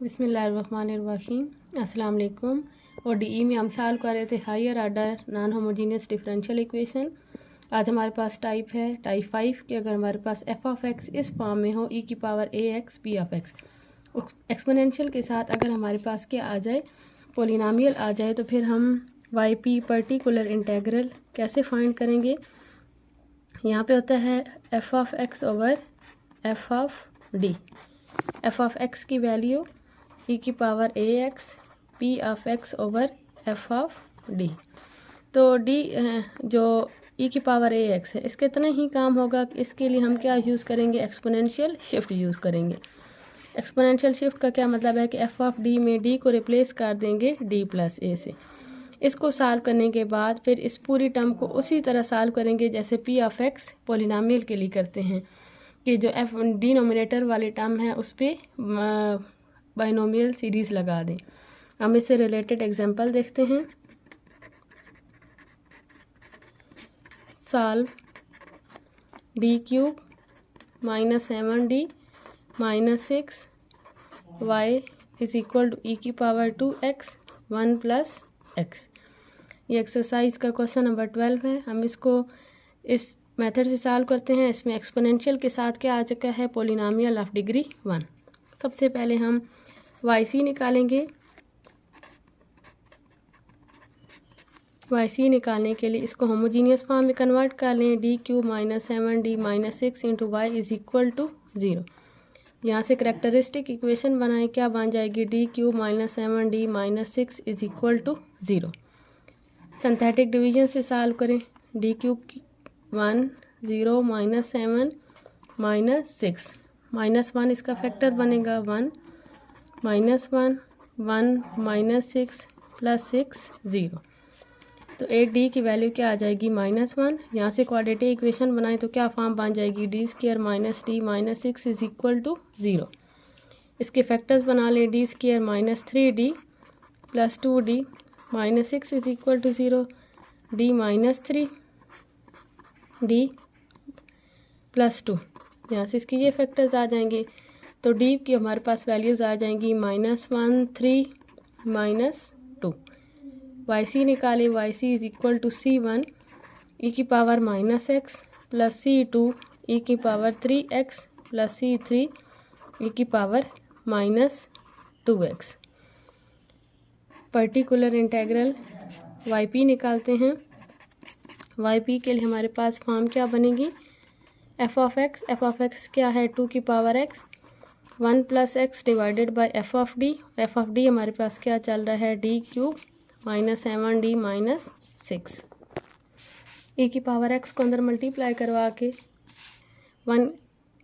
बिस्मिल्लाहिर्रहमानिर्रहीम। अस्सलाम वालेकुम। और डीई में हम सॉल्व कर रहे थे higher order non homogeneous differential equation. आज हमारे पास टाइप है टाइप 5 कि अगर हमारे पास एफ ऑफ एक्स इस फॉर्म में हो ई की power A x P of x exponential के साथ अगर हमारे पास क्या आ जाए, पोलिनोमियल आ जाए, तो फिर हम वाई पी पर्टिकुलर इंटेग्रल कैसे फाइंड करेंगे। यहाँ पे होता है F of x over F of D. F of x की वैल्यू ई की power A x P of x over F of D. तो डी जो ई की पावर ए एक्स है इसके इतना ही काम होगा कि इसके लिए हम क्या यूज़ करेंगे, एक्सपोनेंशियल शिफ्ट यूज़ करेंगे। एक्सपोनेंशियल शिफ्ट का क्या मतलब है कि एफ ऑफ डी में डी को रिप्लेस कर देंगे डी प्लस ए से। इसको सॉल्व करने के बाद फिर इस पूरी टर्म को उसी तरह सॉल्व करेंगे जैसे पी ऑफ एक्स पोलिनोमियल के लिए करते हैं कि जो एफ डिनोमिनेटर वाली टर्म है उस पर बाइनोमियल सीरीज़ लगा दें। हम इससे रिलेटेड एग्जांपल देखते हैं। Solve d cube minus 7d minus 6 y is equal to e की पावर 2x 1 प्लस x। ये एक्सरसाइज का क्वेश्चन नंबर 12 है। हम इसको इस मेथड से सॉल्व करते हैं। इसमें एक्सपोनेंशियल के साथ क्या आ चुका है, पोलिनोमियल ऑफ डिग्री 1। सबसे पहले हम वाई सी निकालेंगे। वाई सी निकालने के लिए इसको होमोजीनियस फॉर्म में कन्वर्ट कर लें। D cube minus 7d minus 6 into y is equal to 0। यहाँ से करेक्टरिस्टिक इक्वेशन बनाएं, क्या बन जाएगी, d cube minus 7d minus 6 is equal to 0। Synthetic division से सॉल्व करें। D cube 1 0 minus 7 minus 6 minus 1 इसका फैक्टर बनेगा 1 माइनस 1 1 माइनस 6 प्लस 6 0। तो 8d की वैल्यू क्या आ जाएगी, -1। यहाँ से क्वाड्रेटिक इक्वेशन बनाएं तो क्या फॉर्म बन जाएगी, d square minus d minus 6 is equal to 0। इसके फैक्टर्स बना लें, d square minus 3d plus 2d minus 6 is equal to 0, d minus 3 d plus 2। यहाँ से इसके ये फैक्टर्स आ जाएंगे तो डी की हमारे पास वैल्यूज़ आ जाएंगी -1 3 माइनस 2। वाई सी निकाले, y c is equal to c1 e की power minus x plus c2 e की power 3x plus c3 e की power minus 2x। Particular integral y p निकालते हैं। वाई पी के लिए हमारे पास फॉर्म क्या बनेगी, एफ ऑफ एक्स क्या है, 2 की power x 1 plus x divided by F of D. F of D हमारे पास क्या चल रहा है, D cube minus 7d minus 6। ई की पावर x को अंदर मल्टीप्लाई करवा के 1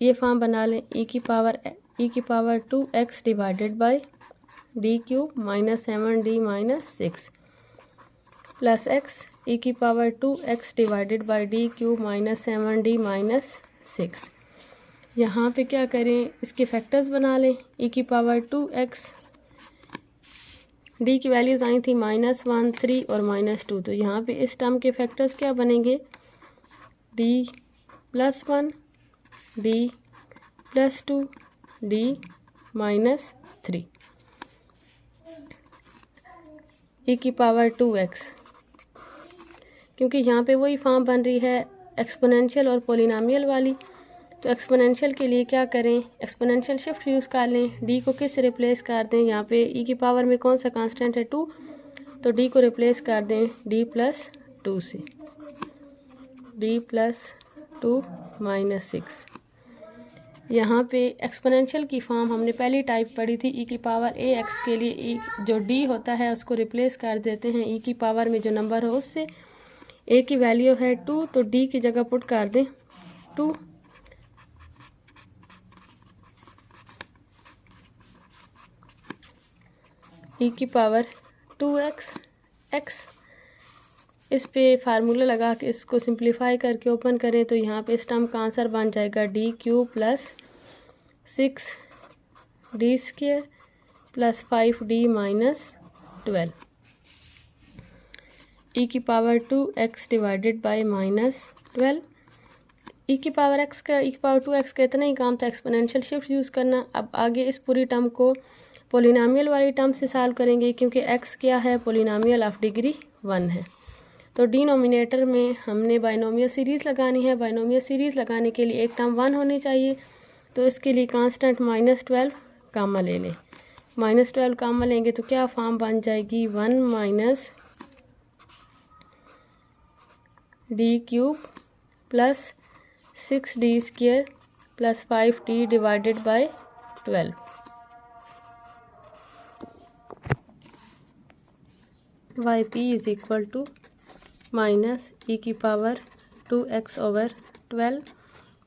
ये फॉर्म बना लें, ई की power 2x divided by D cube minus 7d minus 6 plus x ई की power 2x divided by D cube minus 7d minus 6। यहाँ पे क्या करें, इसके फैक्टर्स बना लें। ई की पावर 2x, डी की वैल्यूज़ आई थी -1 3 और -2, तो यहाँ पे इस टर्म के फैक्टर्स क्या बनेंगे, D plus 1 D plus 2 D minus 3 ई की पावर 2x। क्योंकि यहाँ पे वही फॉर्म बन रही है एक्सपोनेंशियल और पोलिनोमियल वाली, तो एक्सपोनेंशियल के लिए क्या करें, एक्सपोनेंशियल शिफ्ट यूज़ कर लें। डी को किस से रिप्लेस कर दें, यहाँ पे ई की पावर में कौन सा कांस्टेंट है 2, तो डी को रिप्लेस कर दें डी प्लस 2 से, डी प्लस 2 माइनस 6। यहाँ पे एक्सपोनेंशियल की फॉर्म हमने पहली टाइप पढ़ी थी, ई की पावर ए एक्स के लिए ई जो डी होता है उसको रिप्लेस कर देते हैं ई की पावर में जो नंबर हो उससे। ए की वैल्यू है 2 तो डी की जगह पुट कर दें 2 ई की पावर 2x x। इस पे फार्मूला लगा के इसको सिंप्लीफाई करके ओपन करें तो यहाँ पे इस टर्म का आंसर बन जाएगा D cube plus 6 D square plus 5d minus 12 ई की पावर 2x डिवाइडेड बाई -12। ई की पावर 2x का इतना ही काम था, एक्सपोनेंशियल शिफ्ट यूज़ करना। अब आगे इस पूरी टर्म को पोलिनोमियल वाली टर्म से सॉल्व करेंगे क्योंकि x क्या है, पोलिनोमियल ऑफ डिग्री 1 है। तो डिनोमिनेटर में हमने बाइनोमियल सीरीज़ लगानी है। बाइनोमियल सीरीज़ लगाने के लिए एक टर्म 1 होनी चाहिए, तो इसके लिए कांस्टेंट -12 कामा ले लें। -12 कामा लेंगे तो क्या फॉर्म बन जाएगी, 1 minus d cube plus 6d² plus 5d divided by 12। yp is equal to minus e की power 2x over 12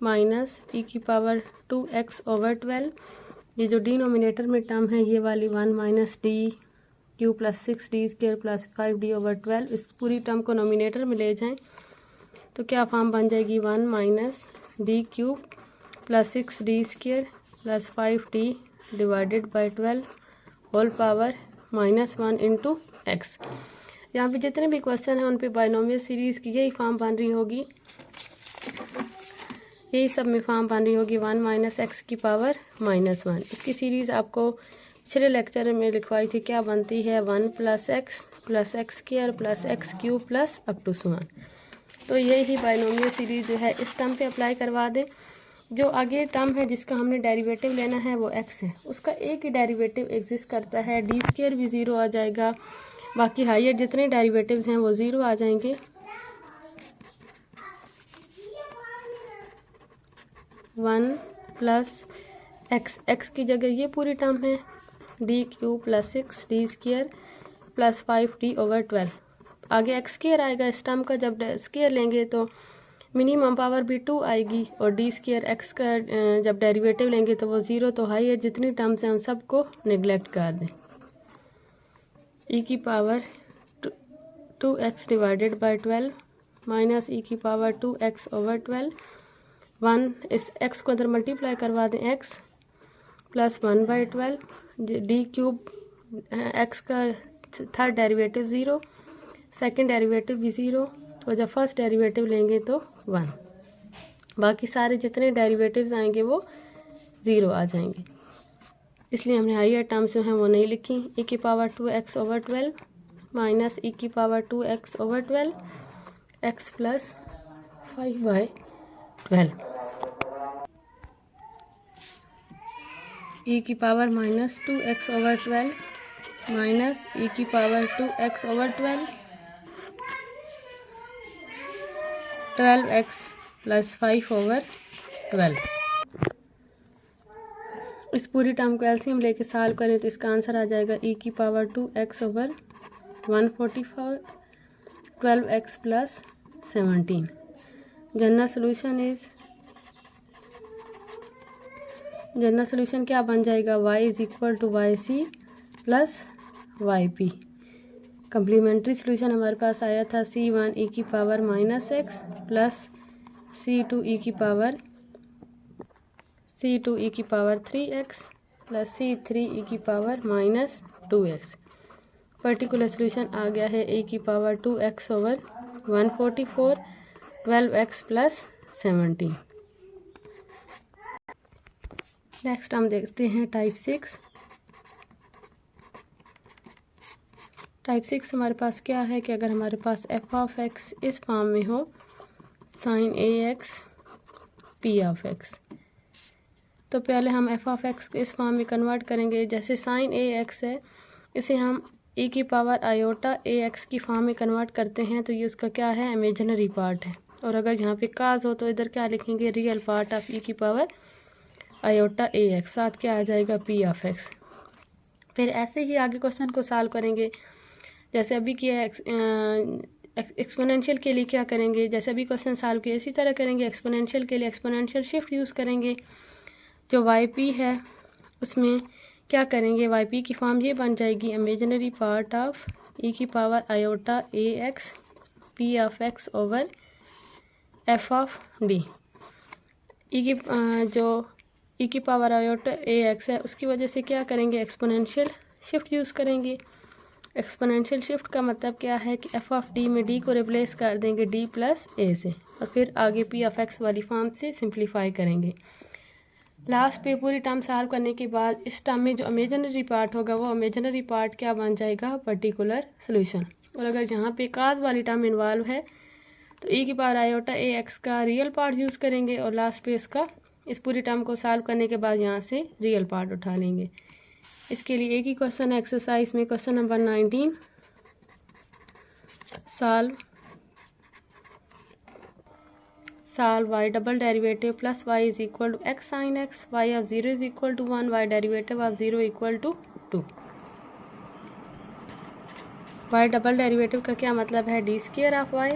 minus e की पावर 2x ओवर 12। ये जो डिनोमिनेटर में टर्म है ये वाली 1 minus d cube plus 6d² plus 5d over 12, इस पूरी टर्म को नोमिनेटर में ले जाएं तो क्या फॉर्म बन जाएगी, 1 minus d cube plus 6d² plus 5d divided by 12 whole power -1 into x. यहाँ पे जितने भी क्वेश्चन हैं उन पे बाइनोमियल सीरीज़ की यही फॉर्म बन रही होगी, यही सब में फॉर्म बन रही होगी 1 माइनस एक्स की पावर -1। इसकी सीरीज़ आपको पिछले लेक्चर में लिखवाई थी, क्या बनती है, 1 plus x square plus x cube plus up to so on. तो यही बाइनोमियल सीरीज़ जो है इस टर्म पे अप्लाई करवा दें। जो आगे टर्म है जिसका हमने डेरिवेटिव लेना है वो x है, उसका एक ही डेरिवेटिव एग्जिस्ट करता है, d² भी 0 आ जाएगा, बाकी हायर जितने डेरिवेटिव्स हैं वो 0 आ जाएंगे। 1 प्लस एक्स की जगह ये पूरी टर्म है, D cube plus 6d² plus 5d over 12। आगे x² आएगा इस टर्म का, जब स्क्वायर लेंगे तो मिनिमम पावर भी 2 आएगी, और d² x का जब डेरिवेटिव लेंगे तो वो 0। तो हायर जितनी टर्म्स हैं उन सबको नेग्लेक्ट कर दें। e की power 2x divided by 12 minus e की पावर 2x ओवर 12। 1 इस x को अंदर मल्टीप्लाई करवा दें, x plus 1 by 12 D cube x का थर्ड डेरिवेटिव 0, सेकंड डेरिवेटिव भी 0, तो जब फर्स्ट डेरिवेटिव लेंगे तो 1, बाकी सारे जितने डेरिवेटिव्स आएंगे वो 0 आ जाएंगे। इसलिए हमने हायर टर्म्स जो हैं वो नहीं लिखी। e की power 2x over 12 minus e की power 2x over 12 x plus 5 by 12, e की power minus 2x over 12 minus e की power 2x over 12x plus 5 over 12। इस पूरी टर्म को एलसीएम लेके सॉल्व करें तो इसका आंसर आ जाएगा e की power 2x over 145 12x plus 17। General solution क्या बन जाएगा, y is equal to y c plus y p. Complementary solution हमारे पास आया था c1 e की power -x plus c2 e की power 3x plus c3 e की पावर -2x। पर्टिकुलर सोल्यूशन आ गया है a की power 2x over 144 12x plus 17। Next हम देखते हैं टाइप 6। टाइप 6 हमारे पास क्या है कि अगर हमारे पास f ऑफ x इस फॉर्म में हो, sine ax p of x, तो पहले हम f ऑफ x को इस फॉर्म में कन्वर्ट करेंगे। जैसे साइन ax है, इसे हम e की पावर आयोटा ax की फॉर्म में कन्वर्ट करते हैं, तो ये उसका क्या है, इमेजिनरी पार्ट है। और अगर यहाँ पे काज हो तो इधर क्या लिखेंगे, रियल पार्ट ऑफ e की पावर आयोटा ax, साथ क्या आ जाएगा, p ऑफ x। फिर ऐसे ही आगे क्वेश्चन को सॉल्व करेंगे। जैसे अभी किया एक्सपोनेंशियल के लिए क्या करेंगे, जैसे अभी क्वेश्चन सॉल्व किया इसी तरह करेंगे। एक्सपोनेंशियल के लिए एक्सपोनेंशियल शिफ्ट यूज़ करेंगे। जो yp है उसमें क्या करेंगे, yp की फॉर्म ये बन जाएगी, इमेजिनरी पार्ट ऑफ e की power iota ax p of x over f of d। जो e की पावर आयोटा ax है उसकी वजह से क्या करेंगे, एक्सपोनेंशियल शिफ्ट यूज़ करेंगे। एक्सपोनेंशियल शिफ्ट का मतलब क्या है कि f ऑफ d में d को रिप्लेस कर देंगे d प्लस a से, और फिर आगे p ऑफ x वाली फॉर्म से सिंप्लीफाई करेंगे। लास्ट पे पूरी टर्म सॉल्व करने के बाद इस टर्म में जो इमेजिनरी पार्ट होगा वो इमेजिनरी पार्ट क्या बन जाएगा, पर्टिकुलर सोल्यूशन। और अगर यहाँ पे काज वाली टर्म इन्वॉल्व है तो e की पावर आयोटा ए एक्स का रियल पार्ट यूज़ करेंगे और लास्ट पे इसका इस पूरी टर्म को सॉल्व करने के बाद यहाँ से रियल पार्ट उठा लेंगे। इसके लिए एक ही क्वेश्चन है एक्सरसाइज में, question number 19, solve y double derivative plus y is equal to x sine x, y of 0 is equal to 1, y derivative of 0 equal to 2। y double derivative का क्या मतलब है, d square of y,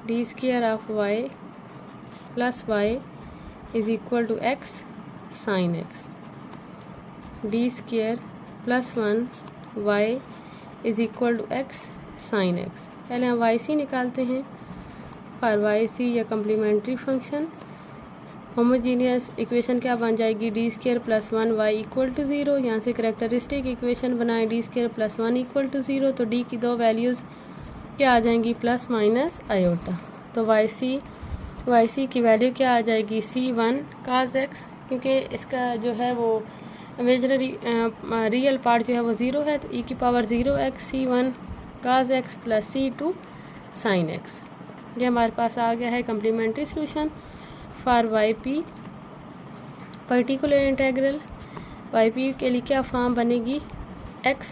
d square of y plus y is equal to x sine x, d square plus 1 y is equal to x sine x. पहले हम Y C निकालते हैं। For Y C या complementary function homogeneous equation क्या बन जाएगी, d square plus 1 y equal to 0। यहाँ से करेक्टरिस्टिक इक्वेशन बनाए d square plus 1 equal to 0, तो डी की दो वैल्यूज़ क्या आ जाएंगी, प्लस माइनस आयोटा। तो वाई सी की वैल्यू क्या आ जाएगी, C1 cos x, क्योंकि इसका जो है वो इमेजिनरी रियल पार्ट जो है वो 0 है, तो e की power 0x C1 cos x plus C2 sin x। ये हमारे पास आ गया है complementary solution. For y p particular integral, y p के लिए क्या फॉर्म बनेगी, x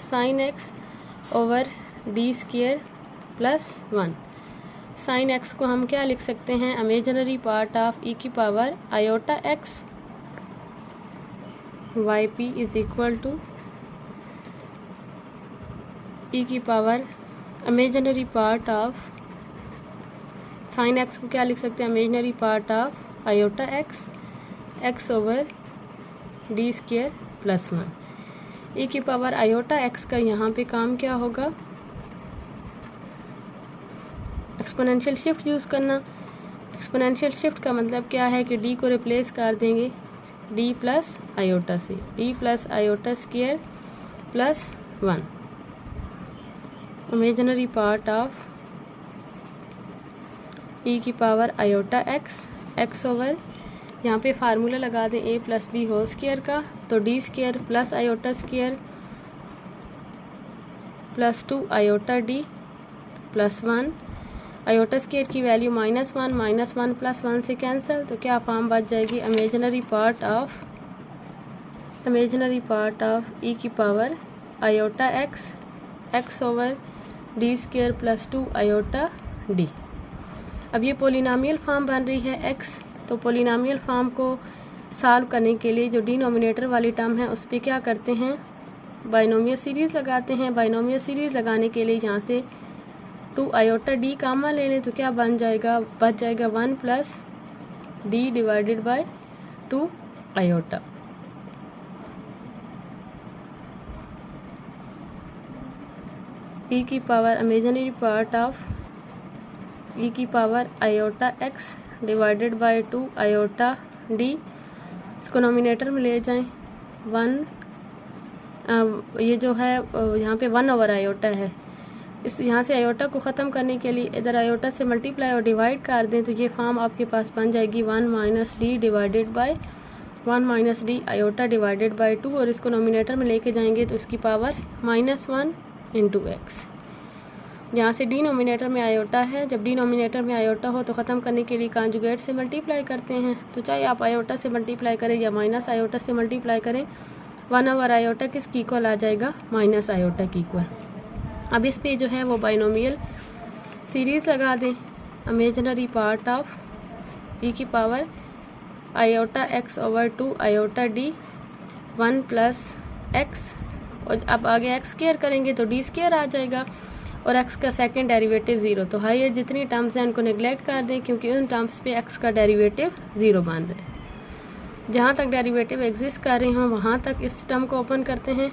sine x over d square plus 1। Sine x को हम क्या लिख सकते हैं, इमेजिनरी पार्ट ऑफ e की power iota x, y p is equal to e की power imaginary part of sine x को क्या लिख सकते हैं, imaginary part of iota x, x over d square plus 1। e की पावर आयोटा एक्स का यहाँ पे काम क्या होगा, एक्सपोनेंशियल शिफ्ट यूज़ करना। एक्सपोनेंशियल शिफ्ट का मतलब क्या है कि d को रिप्लेस कर देंगे d प्लस आयोटा से, d plus iota square plus 1, imaginary part of e की power iota x, x over, यहाँ पे फार्मूला लगा दें a plus b whole square का, तो d square plus iota square plus 2 iota d plus 1। Iota square की value -1 plus 1 से cancel, तो क्या फॉर्म बच जाएगी, इमेजिनरी पार्ट ऑफ e की power iota x, x over d square plus 2 iota D. अब ये पोलिनोमियल फॉर्म बन रही है x, तो पोलिनोमियल फॉर्म को सॉल्व करने के लिए जो डिनोमिनेटर वाली टर्म है उस पर क्या करते हैं, बाइनोमियल सीरीज़ लगाते हैं। बाइनोमियल सीरीज़ लगाने के लिए यहाँ से 2 आयोटा डी कामा ले लें, तो क्या बन जाएगा, बच जाएगा 1 plus D divided by 2 iota. e की power imaginary part of e की power iota x divided by 2 iota d, इसको नोमिनेटर में ले जाएं। 1 ये जो है यहाँ पे 1 ओवर आयोटा है, इस यहाँ से आयोटा को ख़त्म करने के लिए इधर आयोटा से मल्टीप्लाई और डिवाइड कर दें, तो ये फॉर्म आपके पास बन जाएगी 1 minus D divided by 1 minus D iota divided by 2, और इसको नोमिनेटर में लेके जाएंगे तो इसकी पावर -1 इंटू एक्स। यहाँ से डिनोमिनेटर में आयोटा है, जब डिनोमिनेटर में आयोटा हो तो ख़त्म करने के लिए कॉन्जुगेट से मल्टीप्लाई करते हैं, तो चाहे आप आयोटा से मल्टीप्लाई करें या माइनस आयोटा से मल्टीप्लाई करें, 1 ओवर आयोटा किसकी इक्वल आ जाएगा, माइनस आयोटा की इक्वल। अब इस पे जो है वो बाइनोमियल सीरीज़ लगा दें, इमेजिनरी पार्ट ऑफ e की power iota x over 2 iota d 1 plus x, और अब आगे x स्क्वायर करेंगे तो d स्क्वायर आ जाएगा, और x का सेकंड डेरिवेटिव 0। तो हायर जितनी टर्म्स हैं उनको नेगलेक्ट कर दें, क्योंकि उन टर्म्स पे x का डेरिवेटिव 0 बन रहा है। जहाँ तक डेरिवेटिव एग्जिस्ट कर रहे हों वहाँ तक इस टर्म को ओपन करते हैं।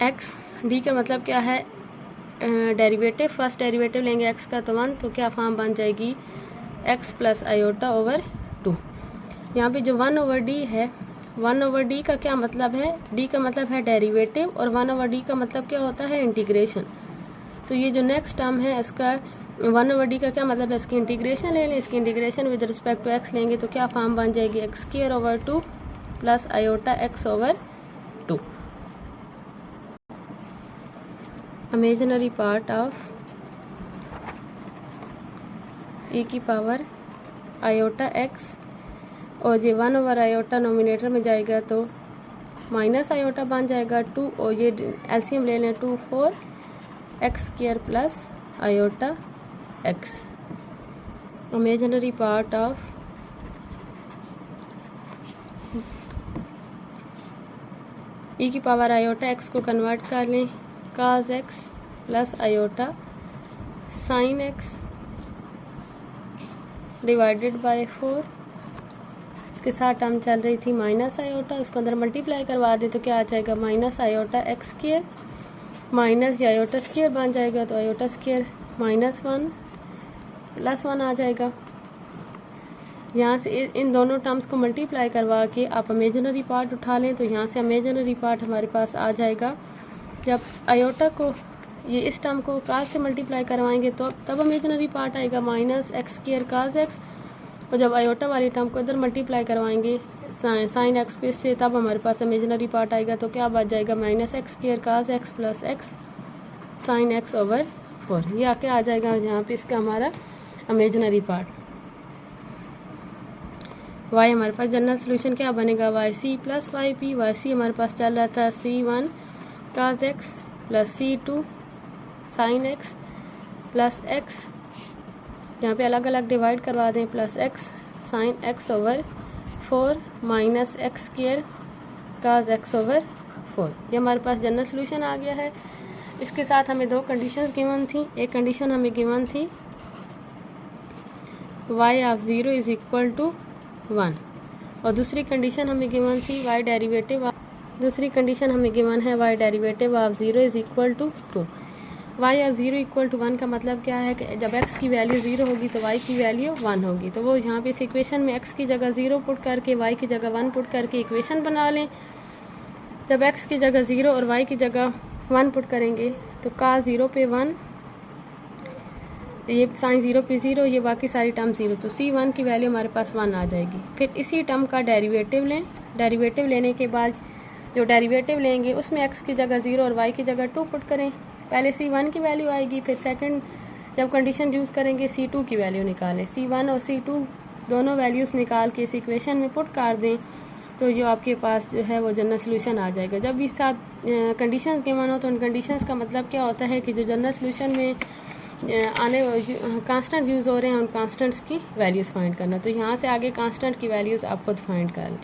x d का मतलब क्या है, डेरिवेटिव, फर्स्ट डेरिवेटिव लेंगे x का तो 1, तो क्या फॉर्म बन जाएगी x प्लस आयोटा ओवर 2। यहाँ पे जो 1 ओवर d है, 1 ओवर डी का क्या मतलब है, d का मतलब है डेरिवेटिव, और 1 ओवर डी का मतलब क्या होता है, इंटीग्रेशन। तो ये जो नेक्स्ट टर्म है इसका 1/d का क्या मतलब है, इसकी इंटीग्रेशन ले लें। इसकी integration with respect to x लेंगे तो क्या फॉर्म बन जाएगी, x²/2 plus iota x/2। Imaginary part of e की पावर आयोटा x, और ये 1/आयोटा नोमिनेटर में जाएगा तो माइनस आयोटा बन जाएगा 2, और ये एलसीएम ले लें 2 4 x² plus iota x। Imaginary part of e की पावर आयोटा x को कन्वर्ट कर लें cos x plus iota sin x divided by 4। इसके साथ टर्म चल रही थी माइनस आयोटा, उसको अंदर मल्टीप्लाई करवा दें तो क्या आ जाएगा, माइनस आयोटा x² माइनस ये आयोटा स्क्वायर बन जाएगा तो आयोटा स्क्वायर -1 प्लस 1 आ जाएगा। यहाँ से इन दोनों टर्म्स को मल्टीप्लाई करवा के आप इमेजिनरी पार्ट उठा लें तो यहाँ से इमेजिनरी पार्ट हमारे पास आ जाएगा। जब आयोटा को ये इस टर्म को cos से मल्टीप्लाई करवाएंगे तो तब इमेजिनरी पार्ट आएगा -x² cos x, और जब आयोटा वाली टर्म को इधर मल्टीप्लाई करवाएंगे sin x को इससे तब हमारे पास इमेजिनरी पार्ट आएगा तो क्या बच जाएगा, -x² cos x plus x sin x/4। ये आके आ जाएगा यहाँ पे इसका हमारा इमेजिनरी पार्ट। y हमारे पास जनरल सोल्यूशन क्या बनेगा, yc प्लस yp। yc हमारे पास चल रहा था c1 cos x plus c2 sin x plus x, यहाँ पे अलग अलग डिवाइड करवा दें, plus x sin x/4 minus x² cos x/4। ये हमारे पास जनरल सोल्यूशन आ गया है। इसके साथ हमें दो कंडीशंस गिवन थी। एक कंडीशन हमें गिवन थी y of 0 is equal to 1, और दूसरी कंडीशन हमें गिवन थी y derivative of 0 is equal to 2। y of 0 equal to 1 का मतलब क्या है कि जब x की वैल्यू 0 होगी तो y की वैल्यू 1 होगी। तो वो यहाँ पे इस इक्वेशन में x की जगह 0 पुट करके y की जगह 1 पुट करके इक्वेशन बना लें। जब x की जगह 0 और y की जगह 1 पुट करेंगे तो cos 0 पे 1, ये sin 0 पे 0, ये बाकी सारी टर्म 0, तो c1 की वैल्यू हमारे पास 1 आ जाएगी। फिर इसी टर्म का डेरिवेटिव लें। डेरिवेटिव लेने के बाद जो डेरिवेटिव लेंगे उसमें x की जगह 0 और y की जगह 2 पुट करें। पहले c1 की वैल्यू आएगी, फिर सेकंड जब कंडीशन यूज़ करेंगे c2 की वैल्यू निकालें। c1 और c2 दोनों वैल्यूज़ निकाल के इस इक्वेशन में पुट कर दें तो जो आपके पास जो है वो जनरल सोल्यूशन आ जाएगा। जब भी साथ कंडीशंस गिवन हो तो उन कंडीशंस का मतलब क्या होता है कि जो जनरल सोल्यूशन में आने कांस्टेंट यूज़ हो रहे हैं उन कांस्टेंट्स की वैल्यूज़ फाइंड करना। तो यहाँ से आगे कांस्टेंट की वैल्यूज़ आप खुद फाइंड कर लें।